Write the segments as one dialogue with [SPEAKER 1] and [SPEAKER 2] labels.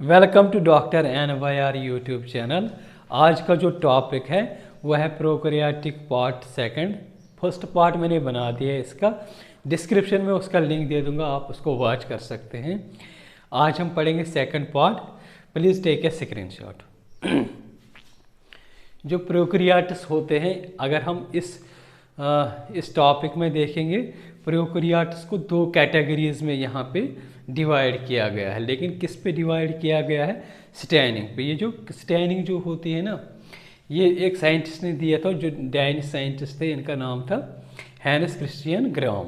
[SPEAKER 1] Welcome to doctor NYR YouTube channel. आज का जो टॉपिक है वो है prokaryotic part second. First part मैंने बना दिया है, इसका डिस्क्रिप्शन में उसका लिंक दे दूंगा, आप उसको वॉच कर सकते हैं। आज हम पढ़ेंगे second part. Please take a screenshot. जो प्रोकैरियोट्स होते हैं, अगर हम इस टॉपिक में देखेंगे, प्रोकैरियोट्स को दो कैटेगरीज में यहाँ पे डिवाइड किया गया है। लेकिन किस पे डिवाइड किया गया है? स्टैनिंग पे। ये जो स्टैनिंग जो होती है ना, ये एक साइंटिस्ट ने दिया था, जो डेनिश साइंटिस्ट थे, इनका नाम था हैंस क्रिश्चियन ग्राम।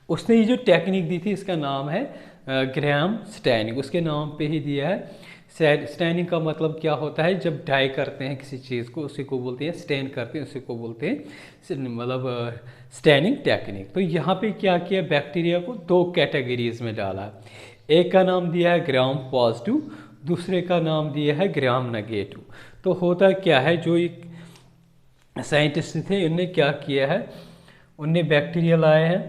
[SPEAKER 1] उसने ये जो टेक्निक दी थी, इसका नाम है ग्राम स्टैनिंग। उसके नाम पे ही दिया है। स्टैनिंग का मतलब क्या होता है? जब डाई करते हैं किसी चीज़ को, उसी को बोलते हैं स्टैन करते हैं, उसी को बोलते हैं मतलब स्टैनिंग टेक्निक। तो यहाँ पे क्या किया, बैक्टीरिया को दो कैटेगरीज में डाला। एक का नाम दिया है ग्राम पॉजिटिव, दूसरे का नाम दिया है ग्राम नेगेटिव। तो होता क्या है, जो एक साइंटिस्ट थे, उनने क्या किया है, उनने बैक्टीरिया लाए हैं।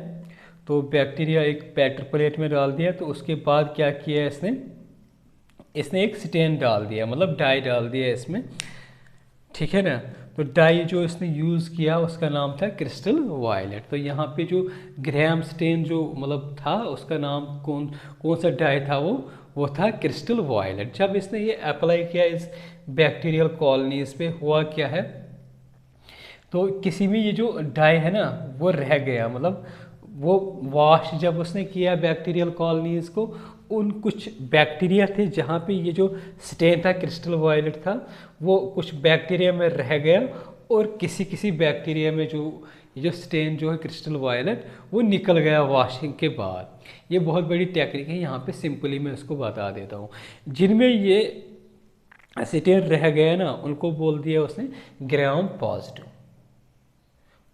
[SPEAKER 1] तो बैक्टीरिया एक बैटर प्लेट में डाल दिया। तो उसके बाद क्या किया इसने एक स्टेन डाल दिया, मतलब डाई डाल दिया इसमें, ठीक है ना। तो डाई जो इसने यूज़ किया उसका नाम था क्रिस्टल वायलेट। तो यहाँ पे जो ग्राम स्टेन जो मतलब था, उसका नाम कौन सा डाई था, वो था क्रिस्टल वायलेट। जब इसने ये अप्लाई किया इस बैक्टीरियल कॉलोनीज पे, हुआ क्या है, तो किसी में ये जो डाई है ना वो रह गया, मतलब वो वॉश जब उसने किया बैक्टीरियल कॉलोनीज को, उन कुछ बैक्टीरिया थे जहाँ पे ये जो स्टेन था क्रिस्टल वायलेट था, वो कुछ बैक्टीरिया में रह गया, और किसी बैक्टीरिया में जो ये जो स्टेन जो है क्रिस्टल वायलेट, वो निकल गया वॉशिंग के बाद। ये बहुत बड़ी टेक्निक है, यहाँ पे सिंपली मैं इसको बता देता हूँ। जिनमें ये स्टेन रह गया ना, उनको बोल दिया उसने ग्राम पॉजिटिव।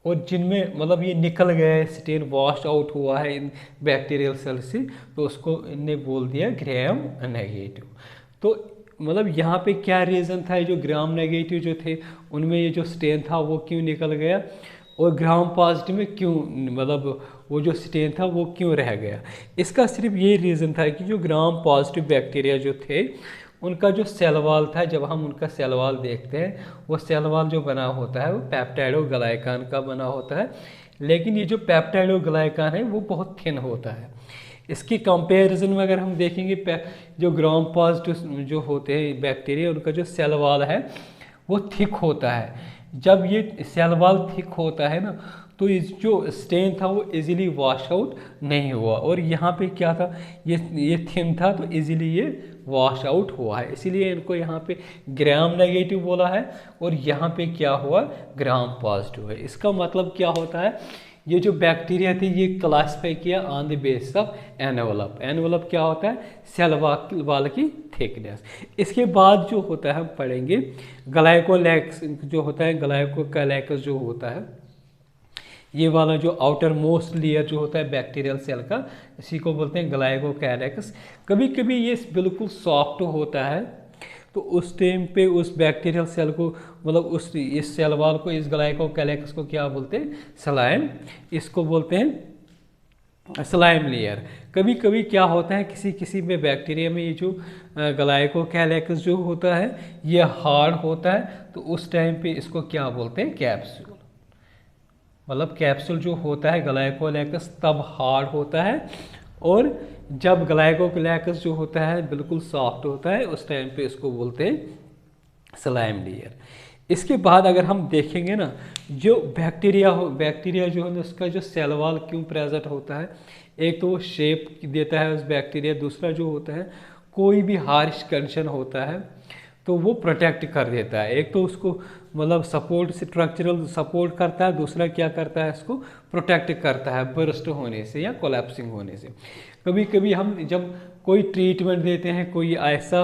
[SPEAKER 1] और जिनमें मतलब ये निकल गया है, स्टेन वॉश आउट हुआ है इन बैक्टीरियल सेल से, तो उसको इनने बोल दिया ग्राम नेगेटिव। तो मतलब यहाँ पे क्या रीज़न था, ये जो ग्राम नेगेटिव जो थे, उनमें ये जो स्टेन था वो क्यों निकल गया, और ग्राम पॉजिटिव में क्यों, मतलब वो जो स्टेन था वो क्यों रह गया। इसका सिर्फ ये रीज़न था कि जो ग्राम पॉजिटिव बैक्टीरिया जो थे, उनका जो सेल वॉल था, जब हम उनका सेल वॉल देखते हैं, वो सेल वॉल जो बना होता है वो पेप्टाइडोग्लाइकान का बना होता है। लेकिन ये जो पेप्टाइडोग्लाइकान है वो बहुत थिन होता है। इसकी कंपैरिजन में अगर हम देखेंगे, जो ग्राम पॉजिटिव जो होते हैं बैक्टीरिया, उनका जो सेल वॉल है वो थिक होता है। जब ये सेल वॉल थिक होता है ना, तो इस जो स्टेन था वो इजीली वॉश आउट नहीं हुआ, और यहाँ पे क्या था, ये थिन था, तो इजीली ये वॉश आउट हुआ है। इसीलिए इनको यहाँ पे ग्राम नेगेटिव बोला है, और यहाँ पे क्या हुआ, ग्राम पॉजिटिव है। इसका मतलब क्या होता है, ये जो बैक्टीरिया थे ये क्लासीफाई किया on the basis of envelope. Envelope क्या होता है, सेल वॉल की थिकनेस। इसके बाद जो होता है हम पढ़ेंगे ग्लाइकोलैक्स जो होता है, ग्लाइकोकैलेक्स जो होता है, ये वाला जो आउटर मोस्ट लेयर जो होता है बैक्टीरियल सेल का, इसी को बोलते हैं ग्लाइकोकैलेक्स। कभी कभी ये बिल्कुल सॉफ्ट होता है, तो उस टाइम पे उस बैक्टीरियल सेल को, मतलब इस सेल वॉल को, इस ग्लाइकोकैलेक्स को क्या बोलते हैं, स्लाइम। इसको बोलते हैं स्लाइम लेयर। कभी कभी क्या होता है, किसी में बैक्टीरिया में ये जो ग्लाइकोकैलेक्स जो होता है ये हार्ड होता है, तो उस टाइम पे इसको क्या बोलते हैं, कैप्सूल। मतलब कैप्सूल जो होता है ग्लाइकोलैक्स तब हार्ड होता है, और जब ग्लाइकोलैक्स जो होता है बिल्कुल सॉफ्ट होता है, उस टाइम पे इसको बोलते हैं स्लाइम लेयर। इसके बाद अगर हम देखेंगे ना, जो बैक्टीरिया जो है उसका जो सेल वॉल क्यों प्रेजेंट होता है, एक तो वो शेप देता है उस बैक्टीरिया, दूसरा जो होता है कोई भी हार्श कंडीशन होता है तो वो प्रोटेक्ट कर देता है। एक तो उसको मतलब स्ट्रक्चरल सपोर्ट करता है, दूसरा क्या करता है, इसको प्रोटेक्ट करता है बर्स्ट होने से या कोलैप्सिंग होने से। कभी कभी हम जब कोई ट्रीटमेंट देते हैं, कोई ऐसा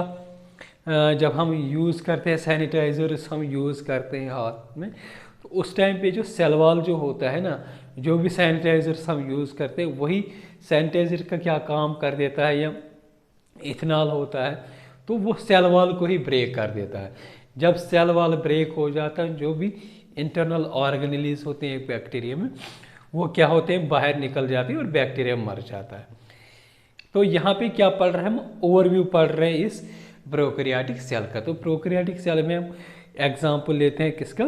[SPEAKER 1] जब हम यूज़ करते हैं, सैनिटाइजर्स हम यूज़ करते हैं हाथ में, तो उस टाइम पे जो सेल वॉल जो होता है ना, जो भी सैनिटाइजर्स हम यूज़ करते हैं, वही सैनिटाइजर का क्या काम कर देता है, या इथेनॉल होता है, तो वो सेल वॉल को ही ब्रेक कर देता है। जब सेल वॉल ब्रेक हो जाता है, जो भी इंटरनल ऑर्गेनेल्स होते हैं बैक्टीरिया में, वो क्या होते हैं, बाहर निकल जाते हैं और बैक्टीरिया मर जाता है। तो यहाँ पे क्या पढ़ रहे हैं हम, ओवरव्यू पढ़ रहे हैं इस प्रोकैरियोटिक सेल का। तो प्रोकैरियोटिक सेल में हम एग्जाम्पल लेते हैं किसका,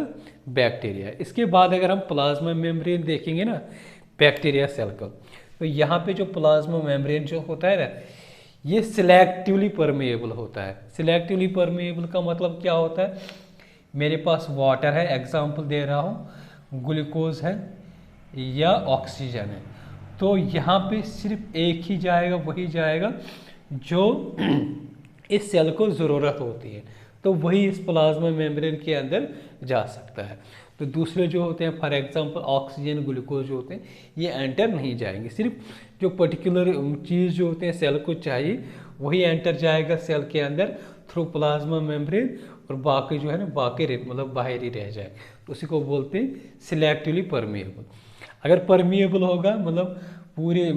[SPEAKER 1] बैक्टीरिया। इसके बाद अगर हम प्लाज्मा मेम्ब्रेन देखेंगे ना बैक्टीरिया सेल का, तो यहाँ पे जो प्लाज्मा मेम्ब्रेन जो होता है ना, ये सिलेक्टिवली परमेएबल होता है। सिलेक्टिवली परमेएबल का मतलब क्या होता है, मेरे पास वाटर है, एग्जाम्पल दे रहा हूँ, ग्लूकोज है या ऑक्सीजन है, तो यहाँ पे सिर्फ एक ही जाएगा, वही जाएगा जो इस सेल को ज़रूरत होती है, तो वही इस प्लाज्मा मेम्ब्रेन के अंदर जा सकता है। तो दूसरे जो होते हैं फॉर एग्जांपल ऑक्सीजन, ग्लूकोज जो होते हैं, ये एंटर नहीं जाएंगे। सिर्फ जो पर्टिकुलर चीज़ जो होते हैं सेल को चाहिए वही एंटर जाएगा सेल के अंदर थ्रू प्लाज्मा मेम्ब्रेन, और बाकी जो है ना बाकी मतलब बाहर ही रह जाए, तो उसी को बोलते हैं सिलेक्टिवली परमेएबल। अगर परमेएबल होगा मतलब पूरे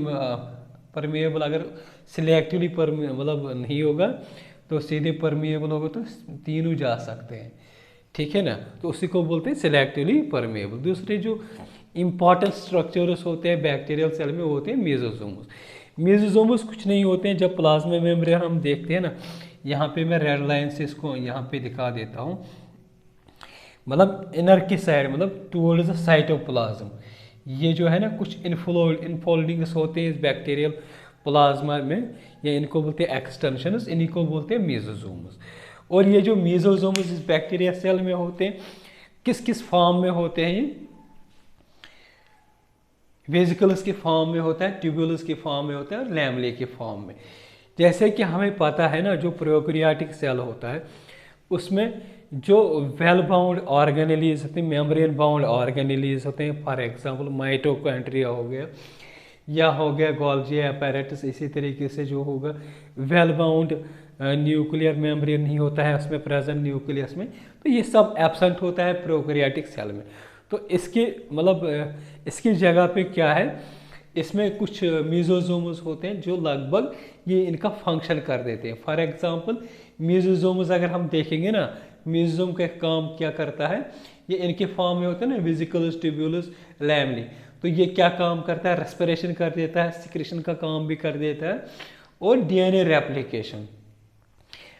[SPEAKER 1] परमेएबल, अगर सिलेक्टिवली मतलब नहीं होगा तो सीधे परमेएबल होगा तो तीनों जा सकते हैं, ठीक है ना, तो उसी को बोलते हैं सिलेक्टिवली परमेएबल। दूसरे जो इंपॉर्टेंट स्ट्रक्चर्स होते हैं बैक्टीरियल सेल में वो होते हैं मेसोसोम्स। मेसोसोम्स कुछ नहीं होते हैं, जब प्लाज्मा मेम्ब्रेन हम देखते हैं ना, यहाँ पे मैं रेड लाइन से इसको यहाँ पे दिखा देता हूँ, मतलब इनर की साइड, मतलब टुवर्ड्स द साइटोप्लाज्म, ये जो है ना कुछ इनफोल्डिंग्स होते हैं इस बैक्टीरियल प्लाज्मा में, या इनको बोलते हैं एक्सटेंशंस, इन्हीं को बोलते हैं मेसोसोम्स। और ये जो मेसोसोम्स इस बैक्टीरिया सेल में होते हैं, किस किस फॉर्म में होते हैं, ये वेसिकल्स के फॉर्म में होता है, ट्यूबुलस के फॉर्म में होता है, और लैमेले के फॉर्म में। जैसे कि हमें पता है ना, जो प्रोकैरियोटिक सेल होता है उसमें जो वेल बाउंड ऑर्गेनेलीज होते हैं, मेम्ब्रेन बाउंड ऑर्गेनेलीज होते हैं, फॉर एग्जांपल माइटोकॉन्ड्रिया हो गया या हो गया गोल्गी अपैरेटस, इसी तरीके से जो होगा वेल बाउंड न्यूक्लियर मेम्ब्रेन नहीं होता है उसमें प्रेजेंट न्यूक्लियस में, तो ये सब एब्सेंट होता है प्रोकैरियोटिक सेल में। तो इसके मतलब इसकी जगह पे क्या है, इसमें कुछ मेसोसोम्स होते हैं जो लगभग ये इनका फंक्शन कर देते हैं। फॉर एग्जांपल मेसोसोम्स अगर हम देखेंगे ना, मेसोसोम का काम क्या करता है, ये इनके फॉर्म में होता है ना वेसिकल्स, ट्यूबुलस, लैमेले, तो ये क्या काम करता है, रेस्पिरेशन कर देता है, सिक्रेशन का काम भी कर देता है, और डीएनए रेप्लिकेशन।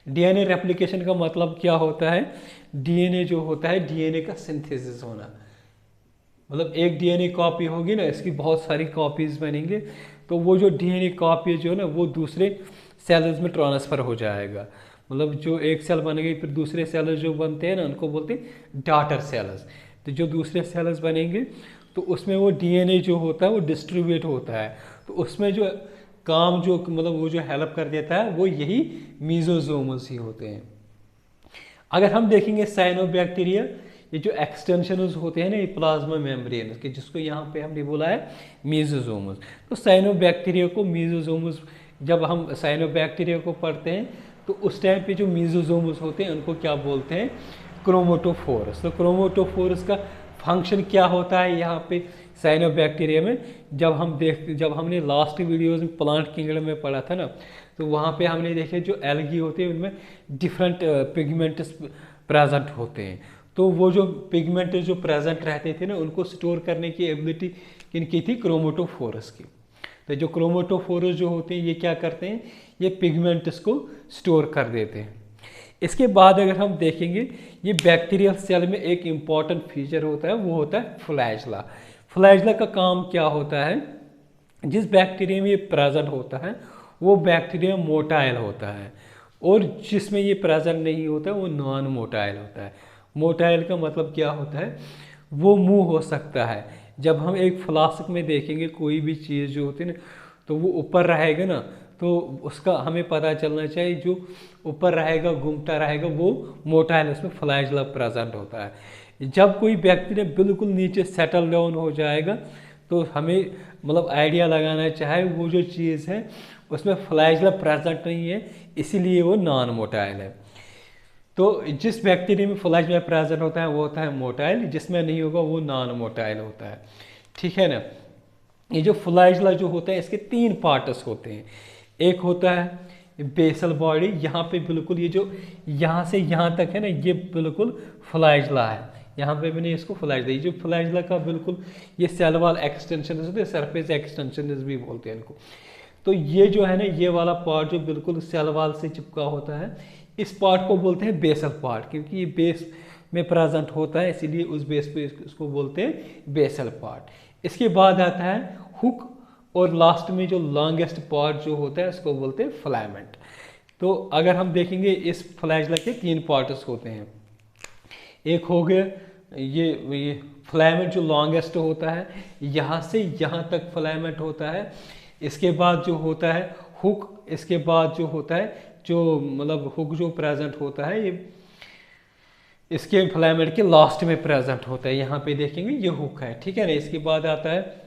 [SPEAKER 1] डीएनए रेप्लिकेशन का मतलब क्या होता है, डीएनए जो होता है डीएनए का सिंथेसिस होना, मतलब एक डीएनए कॉपी होगी ना, इसकी बहुत सारी कॉपीज बनेंगे, तो वो जो डीएनए कॉपी जो है ना वो दूसरे सेल्स में ट्रांसफर हो जाएगा। मतलब जो एक सेल बन गई फिर दूसरे सेल्स जो बनते हैं ना उनको बोलते हैं डॉटर सेल्स। तो जो दूसरे सेल्स बनेंगे तो उसमें वो डीएनए जो होता है वो डिस्ट्रीब्यूट होता है, तो उसमें जो काम जो मतलब वो जो हेल्प कर देता है वो यही मेसोसोम्स ही होते हैं। अगर हम देखेंगे साइनोबैक्टीरिया, ये जो एक्सटेंशंस होते हैं ना ये प्लाज्मा मेम्ब्रेन के, जिसको यहाँ पे हमने बोला है मेसोसोम्स, तो साइनोबैक्टीरिया को मेसोसोम्स, जब हम साइनोबैक्टीरिया को पढ़ते हैं तो उस टाइम पे जो मेसोसोम्स होते हैं उनको क्या बोलते हैं, क्रोमेटोफोरस। तो क्रोमेटोफोरस का फंक्शन क्या होता है यहाँ पे साइनोबैक्टीरिया में, जब हमने लास्ट वीडियोज में प्लांट किंगडम में पढ़ा था ना, तो वहाँ पे हमने देखे जो एल्गी होते हैं उनमें डिफरेंट पिगमेंट्स प्रेजेंट होते हैं, तो वो जो पिगमेंट जो प्रेजेंट रहते थे ना उनको स्टोर करने की एबिलिटी किनकी थी, क्रोमेटोफोरस की। तो जो क्रोमेटोफोरस जो होते हैं ये क्या करते हैं, ये पिगमेंट्स को स्टोर कर देते हैं। इसके बाद अगर हम देखेंगे ये बैक्टीरियल सेल में एक इम्पॉर्टेंट फीचर होता है, वो होता है फ्लैजला। फ्लैजला का काम क्या होता है, जिस बैक्टीरिया में ये प्रेजेंट होता है वो बैक्टीरिया मोटाइल होता है, और जिसमें ये प्रेजेंट नहीं होता वो नॉन मोटाइल होता है। मोटाइल का मतलब क्या होता है, वो मूव हो सकता है। जब हम एक फ्लास्क में देखेंगे कोई भी चीज़ जो होती है ना, तो वो ऊपर रहेगा ना, तो उसका हमें पता चलना चाहिए जो ऊपर रहेगा घूमता रहेगा वो मोटाइल, उसमें फ्लैजला प्रेजेंट होता है। जब कोई बैक्टीरिया बिल्कुल नीचे सेटल डाउन हो जाएगा तो हमें मतलब आइडिया लगाना चाहिए वो जो चीज़ है उसमें फ्लैजला प्रेजेंट नहीं है, इसीलिए वो नॉन मोटाइल है। तो जिस बैक्टीरिया में फ्लैजला प्रेजेंट होता है वो होता है मोटाइल, जिसमें नहीं होगा वो नॉन मोटाइल होता है, ठीक है ना। ये जो फ्लैजला जो होता है इसके 3 पार्ट्स होते हैं। एक होता है बेसल बॉडी, यहाँ पे बिल्कुल ये जो यहाँ से यहाँ तक है ना ये बिल्कुल फ्लैजला है, यहाँ पे मैंने इसको फ्लैजला, ये जो फ्लैजला का बिल्कुल ये सेल वॉल एक्सटेंशन होते हैं, सरफेस एक्सटेंशन भी बोलते हैं इनको। तो ये जो है ना, ये वाला पार्ट जो बिल्कुल सेल वाल से चिपका होता है, इस पार्ट को बोलते हैं बेसल पार्ट, क्योंकि ये बेस में प्रेजेंट होता है, इसीलिए उस बेस पे इसको बोलते हैं बेसल पार्ट। इसके बाद आता है हुक, और लास्ट में जो लॉन्गेस्ट पार्ट जो होता है उसको बोलते हैं फिलामेंट। तो अगर हम देखेंगे इस फ्लैगेला के 3 पार्ट्स होते हैं। एक हो गया ये फिलामेंट जो लॉन्गेस्ट होता है, यहाँ से यहाँ तक फिलामेंट होता है। इसके बाद जो होता है हुक, इसके बाद जो होता है जो मतलब हुक जो प्रेजेंट होता है ये इसके फिलामेंट के लास्ट में प्रेजेंट होता है। यहाँ पे देखेंगे ये हुक है, ठीक है ना। इसके बाद आता है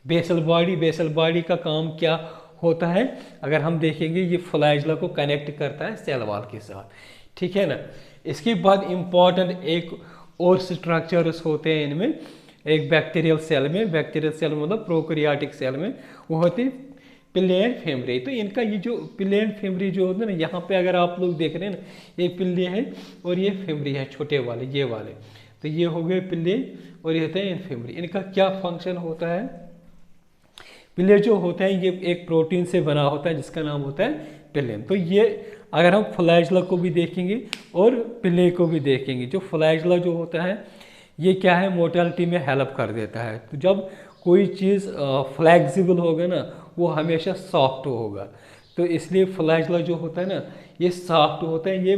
[SPEAKER 1] बेसल बॉडी। बेसल बॉडी का काम क्या होता है, अगर हम देखेंगे ये फ्लैगेला को कनेक्ट करता है सेल वॉल के साथ, ठीक है ना। इसके बाद इम्पॉर्टेंट एक और स्ट्रक्चर्स होते हैं इनमें, एक बैक्टीरियल सेल में, बैक्टीरियल सेल मतलब प्रोकैरियोटिक सेल में, वो होते हैं पिल्ले एंड फेमरे। तो इनका ये जो पिल्ले एंड फेमरे जो होते हैं ना, यहाँ पे अगर आप लोग देख रहे हैं ना, ये पिल्ले हैं और ये फेमरे है छोटे वाले, ये वाले। तो ये हो गए पिल्ले और ये होते हैं फेमरे। इनका क्या फंक्शन होता है, पिल्ले जो होते हैं ये एक प्रोटीन से बना होता है जिसका नाम होता है पिल्लेन। तो ये अगर हम फ्लैगेला को भी देखेंगे और पिल्ले को भी देखेंगे, जो फ्लैगेला जो होता है ये क्या है, मोटिलिटी में हेल्प कर देता है। तो जब कोई चीज़ फ्लेक्सिबल होगा ना, वो हमेशा सॉफ्ट होगा। तो इसलिए फ्लैगेला जो होता है ना, ये सॉफ्ट होता है, ये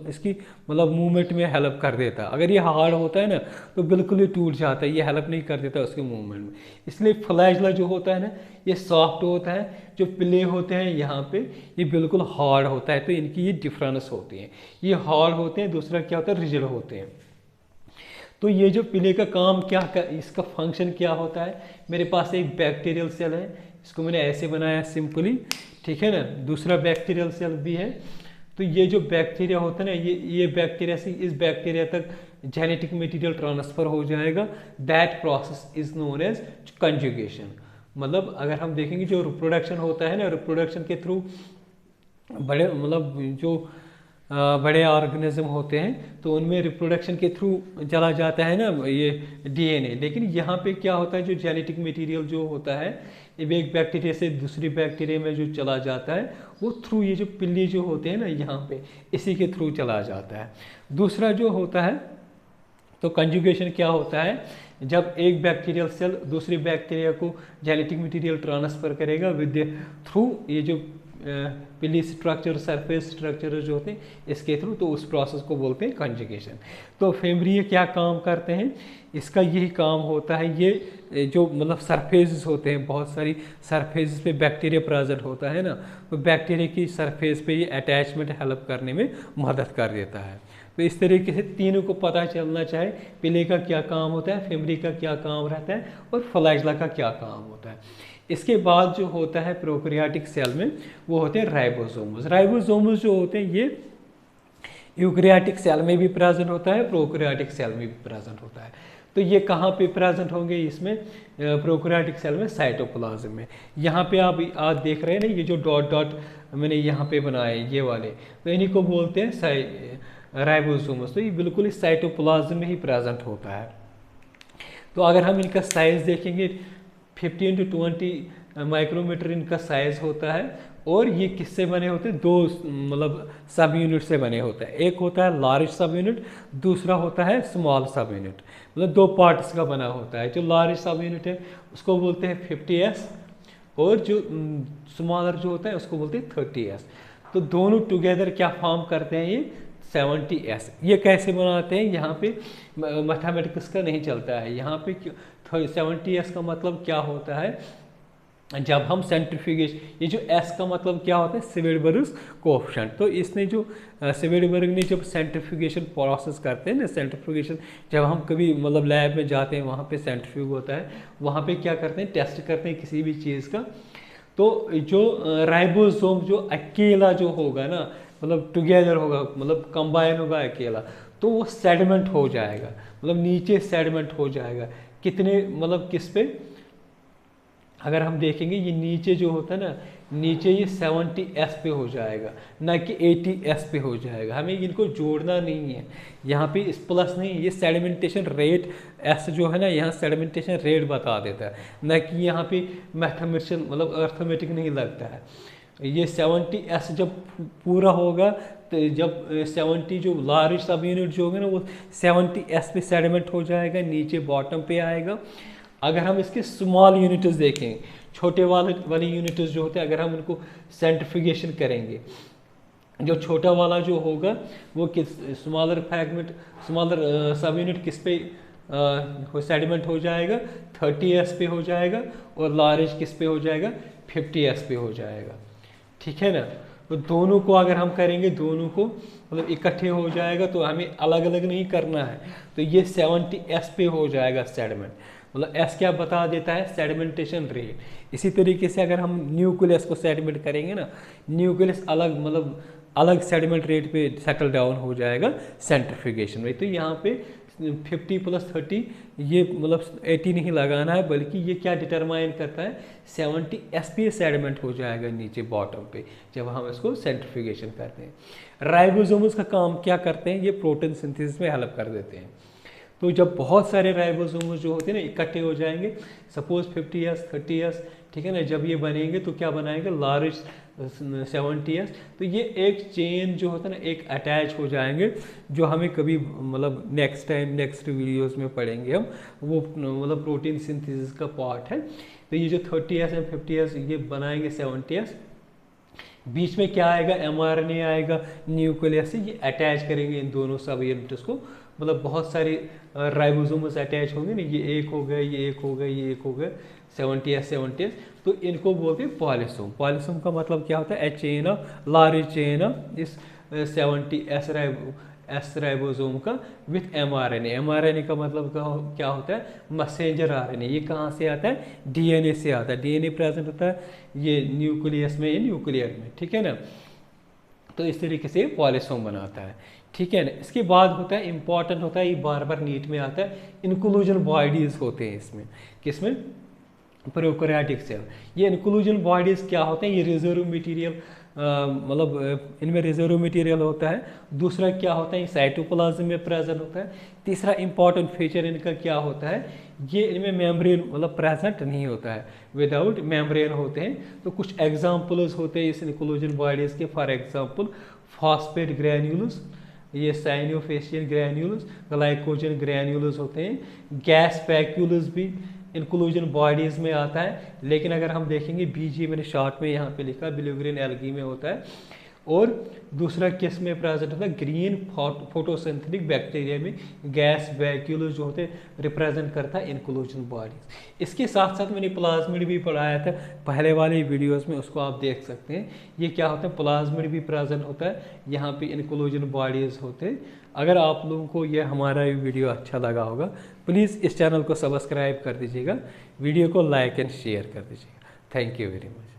[SPEAKER 1] इसकी मतलब मूवमेंट में हेल्प कर देता है। अगर ये हार्ड होता है ना तो बिल्कुल ही टूट जाता है, ये हेल्प नहीं कर देता उसके मूवमेंट में। इसलिए फ्लैगेला जो होता है ना, ये सॉफ्ट होता है। जो पिल्ले होते हैं यहाँ पे, ये बिल्कुल हार्ड होता है। तो इनकी ये डिफरेंस होती है, ये हार्ड होते हैं, दूसरा क्या होता है रिजिड होते हैं। तो ये जो पिल्ले का काम क्या इसका फंक्शन क्या होता है, मेरे पास एक बैक्टीरियल सेल है, इसको मैंने ऐसे बनाया सिंपली, ठीक है ना। दूसरा बैक्टीरियल सेल भी है। तो ये जो बैक्टीरिया होता है ना, ये बैक्टीरिया से इस बैक्टीरिया तक जेनेटिक मटेरियल ट्रांसफर हो जाएगा। That process is known as conjugation. मतलब अगर हम देखेंगे जो रिप्रोडक्शन होता है ना, रिप्रोडक्शन के थ्रू बड़े मतलब जो बड़े ऑर्गेनिज्म होते हैं तो उनमें रिप्रोडक्शन के थ्रू चला जाता है ना ये डीएनए। लेकिन यहाँ पे क्या होता है, जो जेनेटिक मटेरियल जो होता है एक बैक्टीरिया से दूसरी बैक्टीरिया में जो चला जाता है, वो थ्रू ये जो पिल्ले जो होते हैं ना यहाँ पे, इसी के थ्रू चला जाता है। दूसरा जो होता है, तो कंजुगेशन क्या होता है, जब एक बैक्टीरियल सेल दूसरी बैक्टीरिया को जेनेटिक मटेरियल ट्रांसफर करेगा विद थ्रू ये जो पिली स्ट्रक्चर, सरफेस स्ट्रक्चर जो होते हैं इसके थ्रू, तो उस प्रोसेस को बोलते हैं कंजुगेशन। तो फेमरिया क्या काम करते हैं, इसका यही काम होता है, ये जो मतलब सरफेस होते हैं, बहुत सारी सरफेस पे बैक्टीरिया प्रेजेंट होता है ना, तो बैक्टीरिया की सरफेस पे ये अटैचमेंट हेल्प करने में मदद कर देता है। तो इस तरीके से तीनों को पता चलना चाहिए, पिले का क्या काम होता है, फेमरी का क्या काम रहता है और फ्लैगेला का क्या काम होता है। इसके बाद जो होता है प्रोकैरियोटिक सेल में, वो होते हैं राइबोसोम्स। राइबोसोम्स जो होते हैं ये यूकैरियोटिक सेल में भी प्रेजेंट होता है, प्रोकैरियोटिक सेल में भी प्रेजेंट होता है। तो ये कहाँ पे प्रेजेंट होंगे, इसमें प्रोकैरियोटिक सेल में साइटोप्लाज्म में। यहाँ पे आप आज देख रहे हैं ना, ये जो डॉट डॉट मैंने यहाँ पे बनाए ये वाले, तो इन्हीं को बोलते हैं राइबोसोम्स। तो ये बिल्कुल इस साइटोप्लाज्म में ही प्रेजेंट होता है। तो अगर हम इनका साइज देखेंगे 15 to 20 माइक्रोमीटर इनका साइज होता है। और ये किससे बने होते हैं, दो मतलब सब यूनिट से बने होते हैं। एक होता है लार्ज सब यूनिट, दूसरा होता है स्मॉल सब यूनिट, मतलब दो पार्ट्स का बना होता है। जो लार्ज सब यूनिट है उसको बोलते हैं 50S और जो स्मॉलर जो होता है उसको बोलते हैं 30S। तो दोनों टुगेदर क्या फॉर्म करते हैं, ये 70S। ये कैसे बनाते हैं, यहाँ पे मैथमेटिक्स का नहीं चलता है। यहाँ पे 70S का मतलब क्या होता है, जब हम सेंट्रीफ्यूगेशन, ये जो S का मतलब क्या होता है, सेवेरबर्ग कोएफिशिएंट। तो इसने जो सेवेरबर्ग ने जब सेंट्रीफ्यूगेशन प्रोसेस करते हैं ना, सेंट्रीफ्यूगेशन जब हम कभी मतलब लैब में जाते हैं, वहाँ पे सेंट्रीफ्यूग होता है, वहाँ पे क्या करते हैं, टेस्ट करते हैं किसी भी चीज़ का। तो जो राइबोसोम जो अकेला जो होगा ना, मतलब टुगेदर होगा, मतलब कंबाइन होगा अकेला, तो वो सेडिमेंट हो जाएगा, मतलब नीचे सेडिमेंट हो जाएगा। कितने मतलब किस पे, अगर हम देखेंगे ये नीचे जो होता है ना, नीचे ये 70s पे हो जाएगा, ना कि 80s पे हो जाएगा। हमें इनको जोड़ना नहीं है, यहाँ पे इस प्लस नहीं, ये सेडिमेंटेशन रेट एस जो है ना, यहाँ सेडिमेंटेशन रेट बता देता है, ना कि यहाँ पे मैथमेटिशियन मतलब अर्थमेटिक नहीं लगता है। ये 70s जब पूरा होगा तो जब 70 जो लार्ज सब यूनिट जो होगा ना वो 70s पे सेडिमेंट हो जाएगा, नीचे बॉटम पे आएगा। अगर हम इसके स्मॉल यूनिट्स देखें, छोटे वाले यूनिट्स जो होते हैं, अगर हम उनको सेंट्रिफिकेशन करेंगे, जो छोटा वाला जो होगा वो किस स्मॉलर फ्रैगमेंट स्मॉलर सब यूनिट किस पे सेडिमेंट हो जाएगा, 30s पे हो जाएगा, और लार्ज किस पे हो जाएगा, 50s पे हो जाएगा। ठीक है ना। तो दोनों को अगर हम करेंगे, दोनों को मतलब इकट्ठे हो जाएगा, तो हमें अलग अलग नहीं करना है। तो ये 70s पे हो जाएगा सेडिमेंट, मतलब एस क्या बता देता है, सेडिमेंटेशन रेट। इसी तरीके से अगर हम न्यूक्लियस को सेडिमेंट करेंगे ना, न्यूक्लियस अलग मतलब अलग सेडिमेंट रेट पे सेटल डाउन हो जाएगा सेंट्रिफिकेशन में। तो यहाँ पे 50 + 30 ये मतलब 80 नहीं लगाना है, बल्कि ये क्या डिटरमाइन करता है, 70s पे सेडिमेंट हो जाएगा नीचे बॉटम पे जब हम इसको सेंट्रिफिकेशन करते हैं। राइबोसोम्स का काम क्या करते हैं, ये प्रोटीन सिंथेसिस में हेल्प कर देते हैं। तो जब बहुत सारे राइबोसोम्स जो होते हैं ना इकट्ठे हो जाएंगे, सपोज 50s 30s, ठीक है ना, जब ये बनेंगे तो क्या बनाएंगे, लार्ज 70s, तो ये एक चेन जो होता है ना एक अटैच हो जाएंगे, जो हमें कभी मतलब नेक्स्ट टाइम नेक्स्ट वीडियोस में पढ़ेंगे हम, वो मतलब प्रोटीन सिंथेसिस का पार्ट है। तो ये जो 30s एंड 50s ये बनाएंगे 70s, बीच में क्या आएगा, mRNA आएगा न्यूक्लियस से, ये अटैच करेंगे इन दोनों सब यूनिट्स को, मतलब बहुत सारे राइबोसोम्स अटैच होंगे ना, ये एक हो गया, ये एक हो गया, ये एक हो गया, 70s, तो इनको बोलते हैं पॉलीसोम। पॉलीसोम का मतलब क्या होता है, a chain of large chain of is 70s ribosome का विथ mRNA। mRNA का मतलब क्या होता है, मैसेंजर RNA। ये कहाँ से आता है, DNA से आता है। DNA प्रेजेंट होता है ये न्यूक्लियस में, ये न्यूक्लियर में, ठीक है ना। तो इस तरीके से पॉलीसोम बनाता है, ठीक है ना। इसके बाद होता है इंपॉर्टेंट होता है, ये बार बार नीट में आता है, इंक्लूजन बॉडीज होते हैं इसमें, किसमें, प्रोकैरियोटिक सेल। ये इंक्लूजन बॉडीज क्या होते हैं, ये रिजर्व मटेरियल मतलब इनमें रिजर्व मटेरियल होता है। दूसरा क्या होता है, ये साइटोप्लाज्म में प्रेजेंट होता है। तीसरा इंपॉर्टेंट फीचर इनका क्या होता है, ये इनमें मेम्ब्रेन मतलब प्रेजेंट नहीं होता है, विदाउट मेम्ब्रेन होते हैं। तो कुछ एग्जाम्पल्स होते हैं इस इंक्लूजन बॉडीज के, फॉर एग्जाम्पल फॉस्फेट ग्रैन्यूल्स, ये साइनोफेशियल ग्रैन्यूल्स, ग्लाइकोजन ग्रैन्यूल्स होते हैं। गैस वैक्यूल्स भी इंक्लूजन बॉडीज में आता है, लेकिन अगर हम देखेंगे बीजी मैंने शॉर्ट में यहाँ पे लिखा, ब्लू ग्रीन एल्गी में होता है। और दूसरा किस में प्रेजेंट होता है, ग्रीन फोटोसिंथेटिक बैक्टीरिया में गैस वैक्यूल्स जो होते हैं रिप्रेजेंट करता है इंक्लूजन बॉडीज। इसके साथ साथ मैंने प्लाज्मिड भी पढ़ाया था पहले वाले वीडियोस में, उसको आप देख सकते हैं। ये क्या होता है, प्लाज्मिड भी प्रेजेंट होता है, यहाँ पे इंक्लूजन बॉडीज होते हैं। अगर आप लोगों को यह हमारा वीडियो अच्छा लगा होगा, प्लीज़ इस चैनल को सब्सक्राइब कर दीजिएगा, वीडियो को लाइक एंड शेयर कर दीजिएगा। Thank you very much.